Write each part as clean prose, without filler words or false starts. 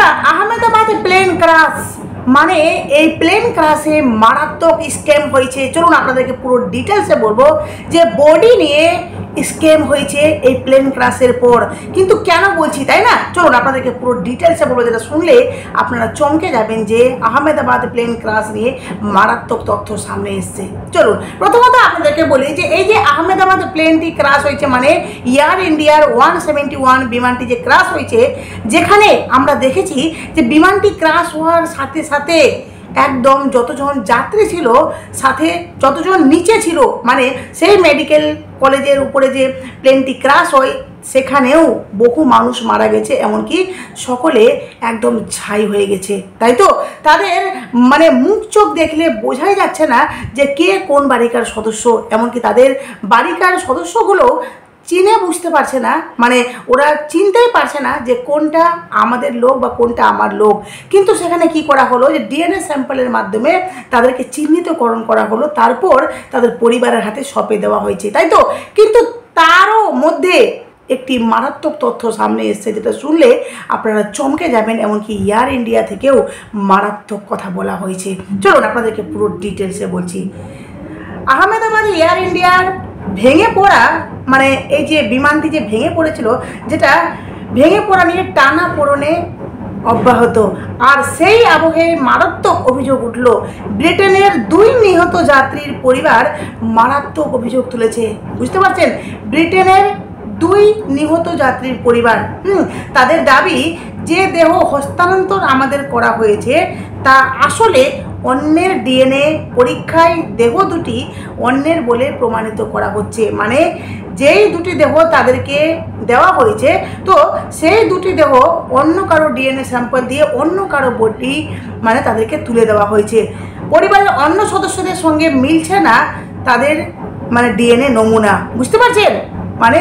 বন্ধুরা, Ahmedabad plane crush মানে এই প্লেন ক্রাশে মারাত্মক স্ক্যাম হয়েছে। চলুন আপনাদেরকে পুরো ডিটেলসে বলবো যে বডি নিয়ে স্ক্যাম হয়েছে এই প্লেন ক্রাশের পর। কিন্তু কেন বলছি তাই না, চলুন আপনাদেরকে পুরো ডিটেলসে বলবো, যেটা শুনলে আপনারা চমকে যাবেন যে আহমেদাবাদ প্লেন ক্রাশ নিয়ে মারাত্মক তথ্য সামনে এসছে। চলুন প্রথমত আপনাদেরকে বলি যে এই যে আহমেদাবাদ প্লেনটি ক্রাশ হয়েছে মানে এয়ার ইন্ডিয়ার 171 বিমানটি যে ক্রাশ হয়েছে, যেখানে আমরা দেখেছি যে বিমানটি ক্রাশ হওয়ার সাথে সাথে একদম যতজন যাত্রী ছিল সাথে যতজন নিচে ছিল, মানে সেই মেডিকেল কলেজের উপরে যে প্লেনটি ক্রাশ হয় সেখানেও বহু মানুষ মারা গেছে, এমনকি সকলে একদম ছাই হয়ে গেছে। তাই তো তাদের মানে মুখ চোখ দেখলে বোঝাই যাচ্ছে না যে কে কোন বাড়িকার সদস্য, এমনকি তাদের বাড়িকার সদস্যগুলো চিনে বুঝতে পারছে না, মানে ওরা চিনতেই পারছে না যে কোনটা আমাদের লোক বা কোনটা আমার লোক। কিন্তু সেখানে কি করা হলো যে ডিএনএ স্যাম্পলের মাধ্যমে তাদেরকে চিহ্নিতকরণ করা হলো, তারপর তাদের পরিবারের হাতে সঁপে দেওয়া হয়েছে। তাই তো, কিন্তু তারও মধ্যে একটি মারাত্মক তথ্য সামনে এসছে, যেটা শুনলে আপনারা চমকে যাবেন, এমনকি এয়ার ইন্ডিয়া থেকেও মারাত্মক কথা বলা হয়েছে। চলুন আপনাদেরকে পুরো ডিটেলসে বলছি। আহমেদাবাদ এয়ার ইন্ডিয়ার ভেঙে পড়া মানে এই যে বিমানটি যে ভেঙে পড়েছিল, যেটা ভেঙে পড়া নিয়ে টানা পোড়েনে অব্যাহত, আর সেই আবহে মারাত্মক অভিযোগ উঠল। ব্রিটেনের 2 নিহত যাত্রীর পরিবার মারাত্মক অভিযোগ তুলেছে। বুঝতে পারছেন, ব্রিটেনের 2 নিহত যাত্রীর পরিবার তাদের দাবি যে দেহ হস্তান্তর আমাদের করা হয়েছে তা আসলে অন্যের ডিএনএ পরীক্ষায় দেহ দুটি অন্যের বলে প্রমাণিত করা হচ্ছে। মানে যেই দুটি দেহ তাদেরকে দেওয়া হয়েছে, তো সেই দুটি দেহ অন্য কারো ডিএনএ স্যাম্পল দিয়ে অন্য কারো বডি মানে তাদেরকে তুলে দেওয়া হয়েছে। পরিবারের অন্য সদস্যদের সঙ্গে মিলছে না তাদের মানে ডিএনএ নমুনা। বুঝতে পারছেন, মানে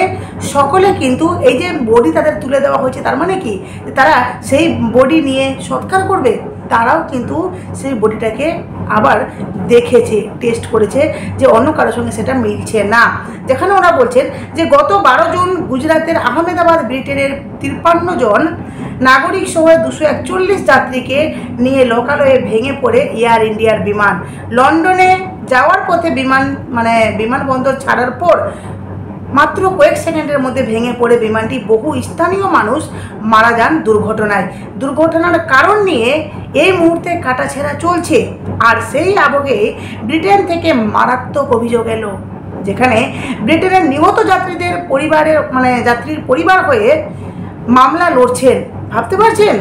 সকলে কিন্তু এই যে বডি তাদের তুলে দেওয়া হয়েছে, তার মানে কি তারা সেই বডি নিয়ে সৎকার করবে? তারাও কিন্তু সেই বডিটাকে আবার দেখেছে, টেস্ট করেছে যে অন্য কারোর সঙ্গে সেটা মিলছে না। যেখানে ওরা বলছেন যে গত 12 জুন গুজরাটের আহমেদাবাদ ব্রিটেনের 53 জন নাগরিক সহ 241 যাত্রীকে নিয়ে লোকালয়ে ভেঙে পড়ে এয়ার ইন্ডিয়ার বিমান। লন্ডনে যাওয়ার পথে বিমানবন্দর ছাড়ার পর মাত্র কয়েক সেকেন্ডের মধ্যে ভেঙে পড়ে বিমানটি। বহু স্থানীয় মানুষ মারা যান দুর্ঘটনার কারণ নিয়ে এই মুহূর্তে কাটাছেঁড়া চলছে। আর সেই আবহে ব্রিটেন থেকে মারাত্মক অভিযোগ এলো, যেখানে ব্রিটেনের নিহত যাত্রীদের পরিবারের যাত্রীর পরিবার হয়ে মামলা লড়ছেন। ভাবতে পারছেন,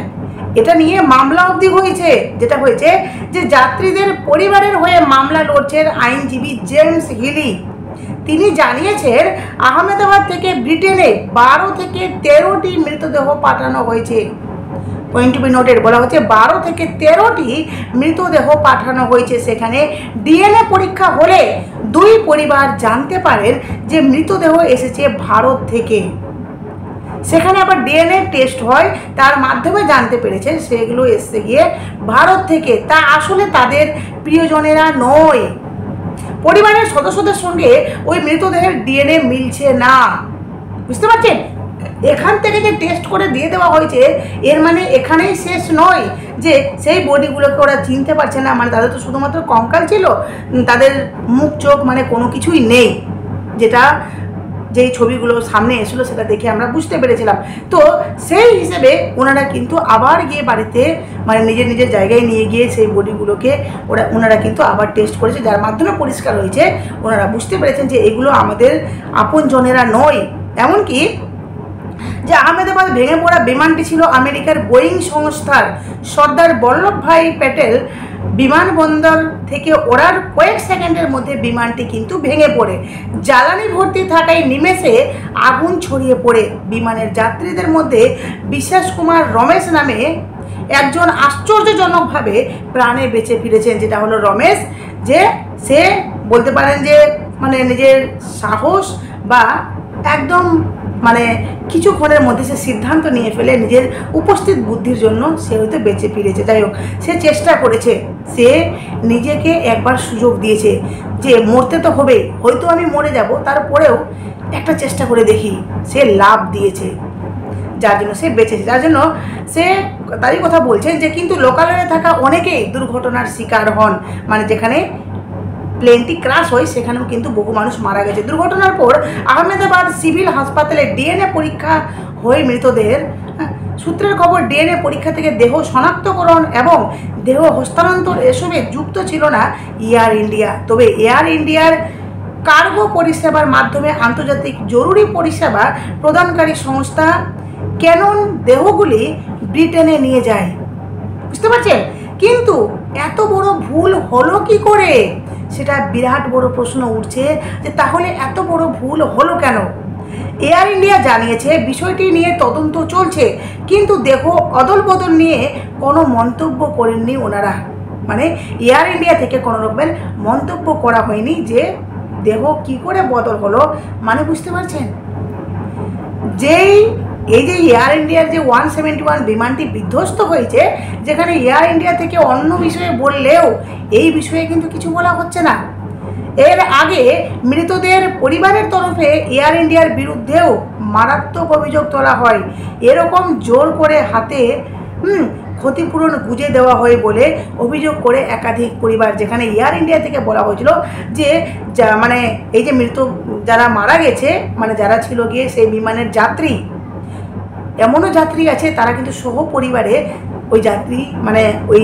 এটা নিয়ে মামলা অবধি হয়েছে। যেটা হয়েছে যে যাত্রীদের পরিবারের হয়ে মামলা লড়ছেন আইনজীবী জেমস হিলি। তিনি জানিয়েছেন আহমেদাবাদ থেকে ব্রিটেনে 12 থেকে 13টি মৃতদেহ পাঠানো হয়েছে। পয়েন্ট টু বি নোটেড, বলা হচ্ছে 12 থেকে 13টি মৃতদেহ পাঠানো হয়েছে। সেখানে ডিএনএ পরীক্ষা হলে 2 পরিবার জানতে পারেন যে মৃতদেহ এসেছে ভারত থেকে। সেখানে আবার ডিএনএ টেস্ট হয়, তার মাধ্যমে জানতে পেরেছে সেগুলো এসে গিয়ে ভারত থেকে। তা আসলে তাদের প্রিয়জনেরা নয়। পরিবারের সদস্যদের সঙ্গে ওই মৃতদেহের ডিএনএ মিলছে না। বুঝতে পারছেন, এখান থেকে যে টেস্ট করে দিয়ে দেওয়া হয়েছে এর মানে এখানেই শেষ নয় যে সেই বডিগুলোকে ওরা চিনতে পারছে না। মানে তাদের তো শুধুমাত্র কঙ্কাল ছিল, তাদের মুখ চোখ মানে কোনো কিছুই নেই। যেই ছবিগুলো সামনে এসেছিলো সেটা দেখে আমরা বুঝতে পেরেছিলাম। তো সেই হিসেবে ওনারা কিন্তু আবার গিয়ে বাড়িতে নিজের নিজের জায়গায় নিয়ে গিয়ে সেই বডিগুলোকে ওনারা কিন্তু আবার টেস্ট করেছে, যার মাধ্যমে পরিষ্কার হয়েছে, ওনারা বুঝতে পেরেছেন যে এগুলো আমাদের আপনজনেরা নয়। এমনকি যে আহমেদাবাদ ভেঙে পড়া বিমানটি ছিল আমেরিকার বোয়িং সংস্থার সর্দার বল্লভভাই প্যাটেল বিমানবন্দর থেকে ওড়ার কয়েক সেকেন্ডের মধ্যে বিমানটি কিন্তু ভেঙে পড়ে। জ্বালানি ভর্তি থাকায় নিমেষে আগুন ছড়িয়ে পড়ে। বিমানের যাত্রীদের মধ্যে বিশ্বাস কুমার রমেশ নামে একজন আশ্চর্যজনকভাবে প্রাণে বেঁচে ফিরেছেন। যেটা হলো রমেশ, যে সে বলতে পারেন যে নিজের সাহস বা একদম কিছুক্ষণের মধ্যে সে সিদ্ধান্ত নিয়ে ফেলে নিজের উপস্থিত বুদ্ধির জন্য সে হয়তো বেঁচে ফিরেছে। যাই হোক, সে চেষ্টা করেছে, সে নিজেকে একবার সুযোগ দিয়েছে যে মরতে তো হবে, হয়তো আমি মরে যাব, তারপরেও একটা চেষ্টা করে দেখি। সে লাভ দিয়েছে। যার জন্য সে বেঁচেছে, যার জন্য সে তারই কথা বলছেন যে কিন্তু লোকালয়ে থাকা অনেকেই দুর্ঘটনার শিকার হন, মানে যেখানে প্লেনটি ক্রাশ হয় সেখানেও কিন্তু বহু মানুষ মারা গেছে। দুর্ঘটনার পর আহমেদাবাদ সিভিল হাসপাতালে ডিএনএ পরীক্ষা হয় মৃতদের। সূত্রের খবর, ডিএনএ পরীক্ষা থেকে দেহ শনাক্তকরণ এবং দেহ হস্তান্তর এসবে যুক্ত ছিল না এয়ার ইন্ডিয়া। তবে এয়ার ইন্ডিয়ার কার্গো পরিষেবার মাধ্যমে আন্তর্জাতিক জরুরি পরিষেবা প্রদানকারী সংস্থা ক্যানন দেহগুলি ব্রিটেনে নিয়ে যায়। বুঝতে পারছেন? কিন্তু এত বড় ভুল হলো কি করে, সেটা বিরাট বড় প্রশ্ন উঠছে যে তাহলে এত বড় ভুল হলো কেন। এয়ার ইন্ডিয়া জানিয়েছে বিষয়টি নিয়ে তদন্ত চলছে, কিন্তু দেহ অদল বদল নিয়ে কোনো মন্তব্য করেননি ওনারা। মানে এয়ার ইন্ডিয়া থেকে কোনো রকমের মন্তব্য করা হয়নি যে দেহ কি করে বদল হলো। মানে বুঝতে পারছেন, এই যে এয়ার ইন্ডিয়ার যে 171 বিমানটি বিধ্বস্ত হয়েছে, যেখানে এয়ার ইন্ডিয়া থেকে অন্য বিষয়ে বললেও এই বিষয়ে কিন্তু কিছু বলা হচ্ছে না। এর আগে মৃতদের পরিবারের তরফে এয়ার ইন্ডিয়ার বিরুদ্ধেও মারাত্মক অভিযোগ তোলা হয়। এরকম জোর করে হাতে ক্ষতিপূরণ গুঁজে দেওয়া হয় বলে অভিযোগ করে একাধিক পরিবার, যেখানে এয়ার ইন্ডিয়া থেকে বলা হয়েছিল যে মানে এই যে মৃত যারা মারা গেছে, মানে যারা ছিল গিয়ে সেই বিমানের যাত্রী, এমনও যাত্রী আছে তারা কিন্তু সহ পরিবারে ওই যাত্রী মানে ওই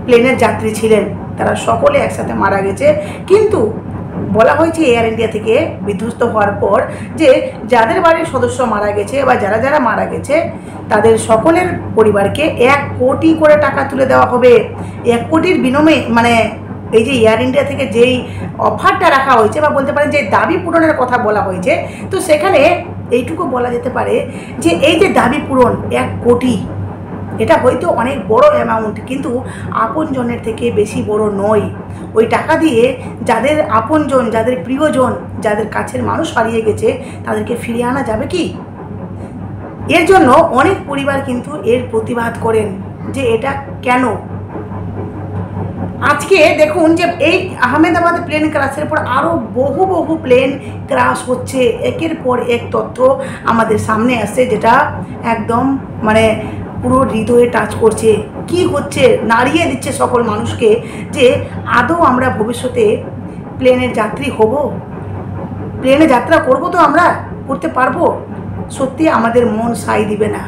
প্লেনের যাত্রী ছিলেন, তারা সকলে একসাথে মারা গেছে। কিন্তু বলা হয়েছে এয়ার ইন্ডিয়া থেকে বিধ্বস্ত হওয়ার পর যে যাদের বাড়ির সদস্য মারা গেছে বা যারা যারা মারা গেছে তাদের সকলের পরিবারকে 1 কোটি করে টাকা তুলে দেওয়া হবে। 1 কোটির বিনিময়ে মানে এই যে এয়ার ইন্ডিয়া থেকে যেই অফারটা রাখা হয়েছে বা বলতে পারেন যে দাবি পূরণের কথা বলা হয়েছে, তো সেখানে এইটুকু বলা যেতে পারে যে এই যে দাবি পূরণ 1 কোটি, এটা হয়তো অনেক বড় অ্যামাউন্ট, কিন্তু আপনজনের থেকে বেশি বড় নয়। ওই টাকা দিয়ে যাদের আপনজন, যাদের প্রিয়জন, যাদের কাছের মানুষ হারিয়ে গেছে তাদেরকে ফিরিয়ে আনা যাবে কি? এর জন্য অনেক পরিবার কিন্তু এর প্রতিবাদ করেন যে এটা কেন। আজকে দেখুন যে এই আহমেদাবাদ প্লেন ক্রাশের পর আরও বহু প্লেন ক্রাশ হচ্ছে, একের পর এক তথ্য আমাদের সামনে আসছে যেটা একদম মানে পুরো হৃদয়ে টাচ করছে। কি হচ্ছে, নাড়িয়ে দিচ্ছে সকল মানুষকে যে আদৌ আমরা ভবিষ্যতে প্লেনের যাত্রী হব, প্লেনে যাত্রা করব, তো আমরা করতে পারবো? সত্যি আমাদের মন সাই দিবে না।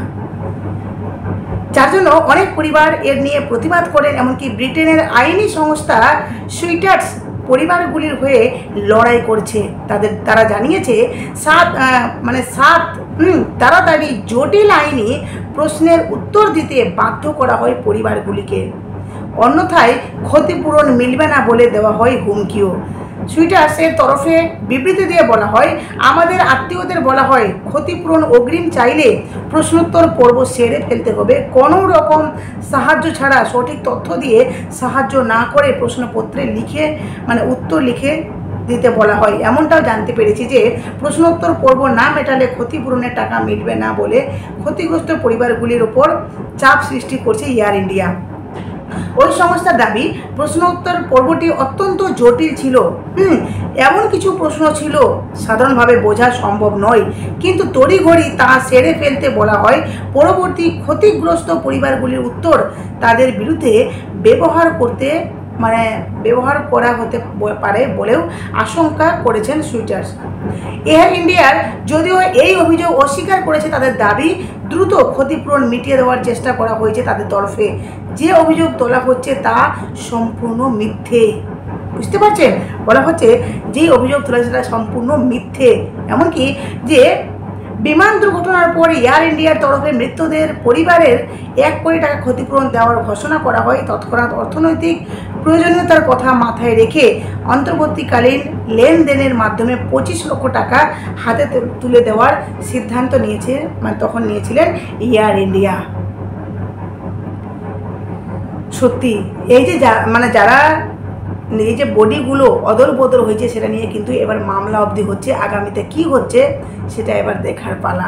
যার জন্য অনেক পরিবার এর নিয়ে প্রতিবাদ করেন। এমনকি ব্রিটেনের আইনি সংস্থা সুইটার্স পরিবারগুলির হয়ে লড়াই করছে। তারা জানিয়েছে তাড়াতাড়ি জটিল আইনি প্রশ্নের উত্তর দিতে বাধ্য করা হয় পরিবারগুলিকে, অন্যথায় ক্ষতিপূরণ মিলবে না বলে দেওয়া হয় হুমকিও। সুইটার্সের তরফে বিবৃতি দিয়ে বলা হয়, আমাদের আত্মীয়দের বলা হয় ক্ষতিপূরণ অগ্রিম চাইলে প্রশ্নোত্তর পর্ব সেরে ফেলতে হবে, কোনো রকম সাহায্য ছাড়া সঠিক তথ্য দিয়ে সাহায্য না করে প্রশ্নপত্রে উত্তর লিখে দিতে বলা হয়। এমনটাও জানতে পেরেছি যে প্রশ্নোত্তর পর্ব না মেটালে ক্ষতিপূরণের টাকা মিলবে না বলে ক্ষতিগ্রস্ত পরিবারগুলির ওপর চাপ সৃষ্টি করছে এয়ার ইন্ডিয়া। ওই সংস্থার দাবি প্রশ্নোত্তর পর্বটি অত্যন্ত জটিল ছিল। এমন কিছু প্রশ্ন ছিল সাধারণভাবে বোঝা সম্ভব নয়, কিন্তু তড়িঘড়ি তা সেরে ফেলতে বলা হয়। পরবর্তী ক্ষতিগ্রস্ত পরিবারগুলির উত্তর তাদের বিরুদ্ধে ব্যবহার করা হতে পারে বলেও আশঙ্কা করেছেন সুইটার্স। এয়ার ইন্ডিয়ার যদিও এই অভিযোগ অস্বীকার করেছে, তাদের দাবি দ্রুত ক্ষতিপূরণ মিটিয়ে দেওয়ার চেষ্টা করা হয়েছে তাদের তরফে। যে অভিযোগ তোলা হচ্ছে তা সম্পূর্ণ মিথ্যে। বুঝতে পারছেন? বলা হচ্ছে যে অভিযোগ তোলা হচ্ছে তা সম্পূর্ণ মিথ্যে। এমনকি যে বিমান দুর্ঘটনার পর এয়ার ইন্ডিয়ার তরফে মৃতদের পরিবারের 1 কোটি টাকা ক্ষতিপূরণ দেওয়ার ঘোষণা করা হয়। তৎক্ষণাৎ অর্থনৈতিক প্রয়োজনীয়তার কথা মাথায় রেখে অন্তর্বর্তীকালীন লেনদেনের মাধ্যমে 25 লক্ষ টাকা হাতে তুলে দেওয়ার সিদ্ধান্ত নিয়েছিলেন এয়ার ইন্ডিয়া। সত্যি এই যে যারা এই যে বডিগুলো অদল বদল হয়েছে সেটা নিয়ে কিন্তু এবার মামলা অবধি হচ্ছে। আগামীতে কি হচ্ছে সেটা এবার দেখার পালা।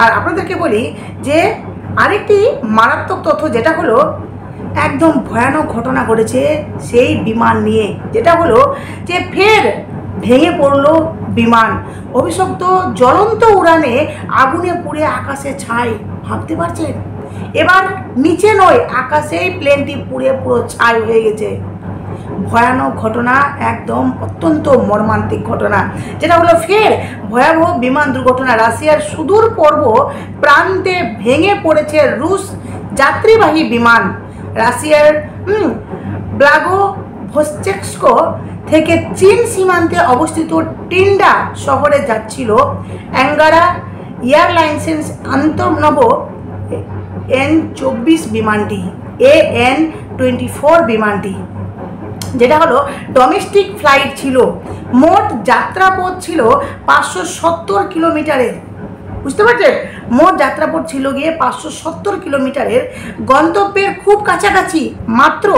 আর আপনাদেরকে বলি যে আরেকটি মারাত্মক তথ্য, যেটা হলো একদম ভয়ানক ঘটনা ঘটেছে সেই বিমান নিয়ে, যেটা হলো যে ফের ভেঙে পড়লো বিমান অভিশপ্ত জ্বলন্ত উড়ানে আগুনে পুড়ে আকাশে ছাই। ভাবতে পারছেন? এবার নিচে নয়, আকাশেই প্লেনটি পুড়ে পুরো ছাই হয়ে গেছে। ভয়ানক ঘটনা, একদম অত্যন্ত মর্মান্তিক ঘটনা, যেটা হলো ফের ভয়াবহ বিমান দুর্ঘটনা। রাশিয়ার সুদূর পূর্ব প্রান্তে ভেঙে পড়েছে রুশ যাত্রীবাহী বিমান। রাশিয়ার ব্লাগোভস্টোস্ক থেকে চীন সীমান্তে অবস্থিত টিন্ডা শহরে যাচ্ছিল অ্যাঙ্গারা এয়ারলাইন্সের আন্তনব N-24 বিমানটি, AN-24 বিমানটি, যেটা হলো ডোমেস্টিক ফ্লাইট ছিল। মোট যাত্রাপথ ছিল 570 কিলোমিটারের। বুঝতে পারছেন? মোট যাত্রাপথ ছিল গিয়ে 570 কিলোমিটারের। গন্তব্যের খুব কাছাকাছি, মাত্র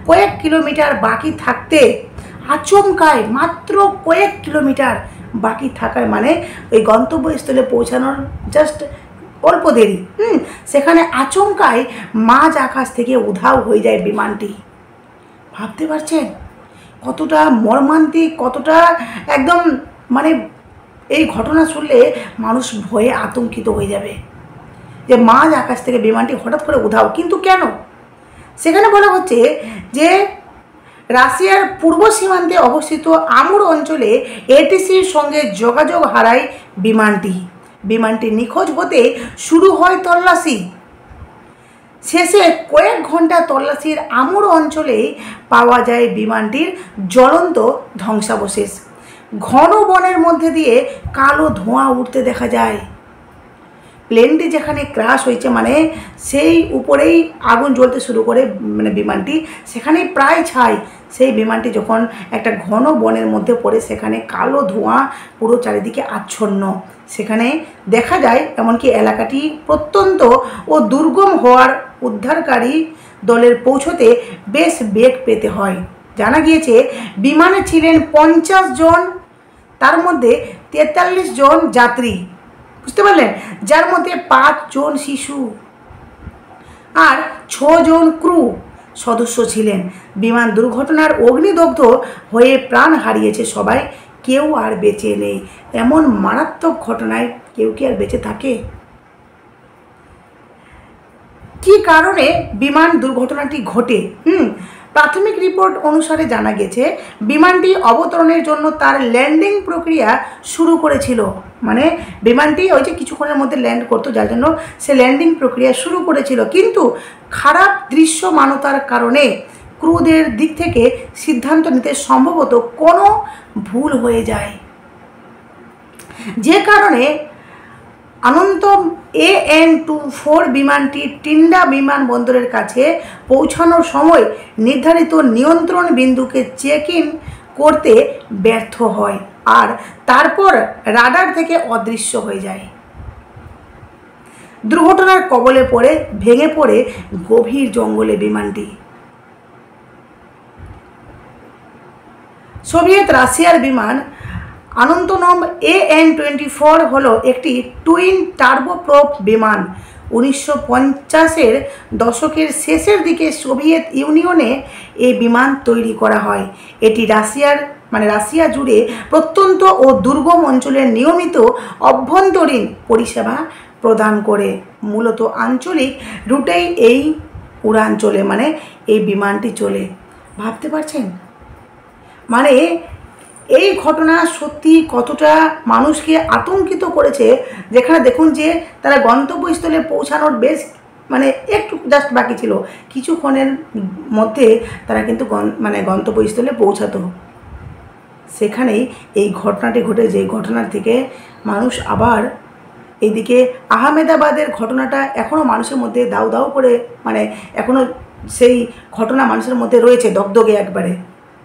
কয়েক কিলোমিটার বাকি থাকতে আচমকায়, মাত্র কয়েক কিলোমিটার বাকি থাকায়, মানে ওই গন্তব্যস্থলে পৌঁছানোর জাস্ট অল্প দেরি, সেখানে আচমকায় মাঝ আকাশ থেকে উধাও হয়ে যায় বিমানটি। ভাবতে পারছেন কতটা মর্মান্তিক, কতটা একদম, মানে এই ঘটনা শুনলে মানুষ ভয়ে আতঙ্কিত হয়ে যাবে যে মাঝ আকাশ থেকে বিমানটি হঠাৎ করে উধাও। কিন্তু কেন? সেখানে বলা হচ্ছে যে রাশিয়ার পূর্ব সীমান্তে অবস্থিত আমুর অঞ্চলে এটিসির সঙ্গে যোগাযোগ হারায় বিমানটি। বিমানটি নিখোঁজ হতে শুরু হয় তল্লাশি। শেষে কয়েক ঘন্টা তল্লাশির আমুর অঞ্চলে পাওয়া যায় বিমানটির জ্বলন্ত ধ্বংসাবশেষ। ঘন বনের মধ্যে দিয়ে কালো ধোঁয়া উঠতে দেখা যায়। প্লেনটি যেখানে ক্র্যাশ হয়েছে, মানে সেই উপরেই আগুন জ্বলতে শুরু করে, মানে বিমানটি সেখানেই প্রায় ছাই। সেই বিমানটি যখন একটা ঘন বনের মধ্যে পড়ে, সেখানে কালো ধোঁয়া পুরো চারিদিকে আচ্ছন্ন। সেখানে দেখা যায় এমনকি এলাকাটি প্রত্যন্ত ও দুর্গম হওয়ার উদ্ধারকারী দলের পৌঁছতে বেশ বেগ পেতে হয়। জানা গিয়েছে বিমানে ছিলেন 50 জন, তার মধ্যে 43 জন যাত্রী, বুঝতে পারলেন, যার মধ্যে 5 জন শিশু আর 6 জন ক্রু সদস্য ছিলেন। বিমান দুর্ঘটনার অগ্নিদগ্ধ হয়ে প্রাণ হারিয়েছে সবাই, কেউ আর বেঁচে নেই। এমন মারাত্মক ঘটনায় কেউ কি আর বেঁচে থাকে? কি কারণে বিমান দুর্ঘটনাটি ঘটে? প্রাথমিক রিপোর্ট অনুসারে জানা গেছে বিমানটি অবতরণের জন্য তার ল্যান্ডিং প্রক্রিয়া শুরু করেছিল। মানে বিমানটি ওই যে কিছুক্ষণের মধ্যে ল্যান্ড করতো, যার জন্য সে ল্যান্ডিং প্রক্রিয়া শুরু করেছিল। কিন্তু খারাপ দৃশ্যমানতার কারণে ক্রুদের দিক থেকে সিদ্ধান্ত নিতে সম্ভবত কোনো ভুল হয়ে যায়, যে কারণে আনন্তম AN-24 বিমানটি টিন্ডা বিমানবন্দরের কাছে পৌঁছানোর সময় নির্ধারিত নিয়ন্ত্রণ বিন্দুকে চেক ইন করতে ব্যর্থ হয় আর তারপর রাডার থেকে অদৃশ্য হয়ে যায়। দুর্ঘটনার কবলে পড়ে ভেঙে পড়ে গভীর জঙ্গলে বিমানটি। সোভিয়েত রাশিয়ার বিমান আনন্তনম AN-24 হলো একটি টুইন টার্বোপ্রপ বিমান। 1950-এর দশকের শেষের দিকে সোভিয়েত ইউনিয়নে এই বিমান তৈরি করা হয়। এটি রাশিয়া জুড়ে প্রত্যন্ত ও দুর্গম অঞ্চলের নিয়মিত অভ্যন্তরীণ পরিষেবা প্রদান করে। মূলত আঞ্চলিক রুটেই এই উড়ান চলে, মানে এই বিমানটি চলে। ভাবতে পারছেন? মানে এই ঘটনা সত্যি কতটা মানুষকে আতঙ্কিত করেছে, যেখানে দেখুন যে তারা গন্তব্যস্থলে পৌঁছানোর বেশ মানে একটু জাস্ট বাকি ছিল, কিছুক্ষণের মধ্যে তারা কিন্তু গন্তব্যস্থলে পৌঁছাতো। সেখানেই এই ঘটনাটি ঘটে, যে ঘটনার থেকে মানুষ আবার এইদিকে আহমেদাবাদের ঘটনাটা এখনও মানুষের মধ্যে দাউ দাউ করে, মানে এখনও সেই ঘটনা মানুষের মধ্যে রয়েছে দগদগে একবারে।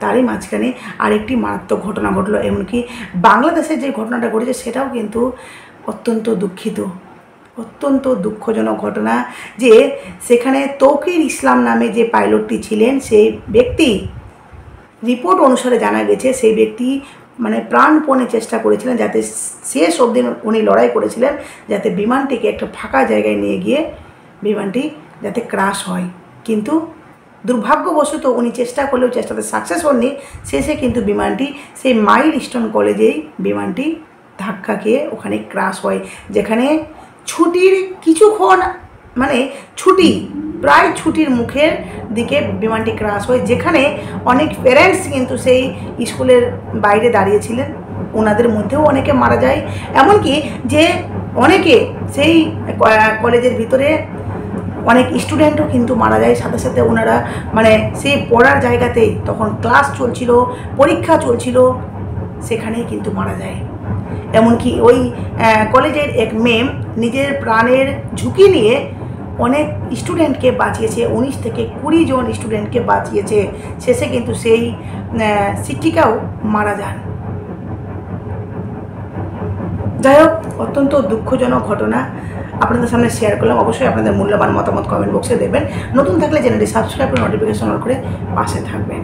তারই মাঝখানে আরেকটি মারাত্মক ঘটনা ঘটলো। এমনকি বাংলাদেশে যে ঘটনাটা ঘটেছে সেটাও কিন্তু অত্যন্ত অত্যন্ত দুঃখজনক ঘটনা, যে সেখানে তৌকির ইসলাম নামে যে পাইলটটি ছিলেন, সেই ব্যক্তি, রিপোর্ট অনুসারে জানা গেছে সেই ব্যক্তি মানে প্রাণপণে চেষ্টা করেছিলেন, যাতে শেষ অবধি উনি লড়াই করেছিলেন যাতে বিমানটিকে একটা ফাঁকা জায়গায় নিয়ে গিয়ে বিমানটি যাতে ক্র্যাশ হয়। কিন্তু দুর্ভাগ্যবশত উনি চেষ্টা করলেও চেষ্টাতে সাকসেস হননি। শেষে কিন্তু বিমানটি সেই মাইলস্টোন কলেজেই বিমানটি ধাক্কা খেয়ে ওখানে ক্র্যাশ হয়, যেখানে ছুটির কিছুক্ষণ মানে ছুটি প্রায় ছুটির মুখের দিকে বিমানটি ক্র্যাশ হয়, যেখানে অনেক প্যারেন্টস কিন্তু সেই স্কুলের বাইরে দাঁড়িয়েছিলেন, ওনাদের মধ্যেও অনেকে মারা যায়। এমনকি যে অনেকে সেই কলেজের ভিতরে অনেক স্টুডেন্টও কিন্তু মারা যায়, সাথে সাথে ওনারা মানে সেই পড়ার জায়গাতেই তখন ক্লাস চলছিল, পরীক্ষা চলছিল, সেখানেই কিন্তু মারা যায়। এমনকি ওই কলেজের এক মেম নিজের প্রাণের ঝুঁকি নিয়ে অনেক স্টুডেন্টকে বাঁচিয়েছে, 19 থেকে 20 জন স্টুডেন্টকে বাঁচিয়েছে। শেষে কিন্তু সেই শিক্ষিকাও মারা যান। যাই হোক, অত্যন্ত দুঃখজনক ঘটনা আপনাদের সামনে শেয়ার করলাম। অবশ্যই আপনাদের মূল্যবান মতামত কমেন্ট বক্সে দেবেন। নতুন থাকলে চ্যানেলটি সাবস্ক্রাইব করে নোটিফিকেশন অন করে পাশে থাকবেন।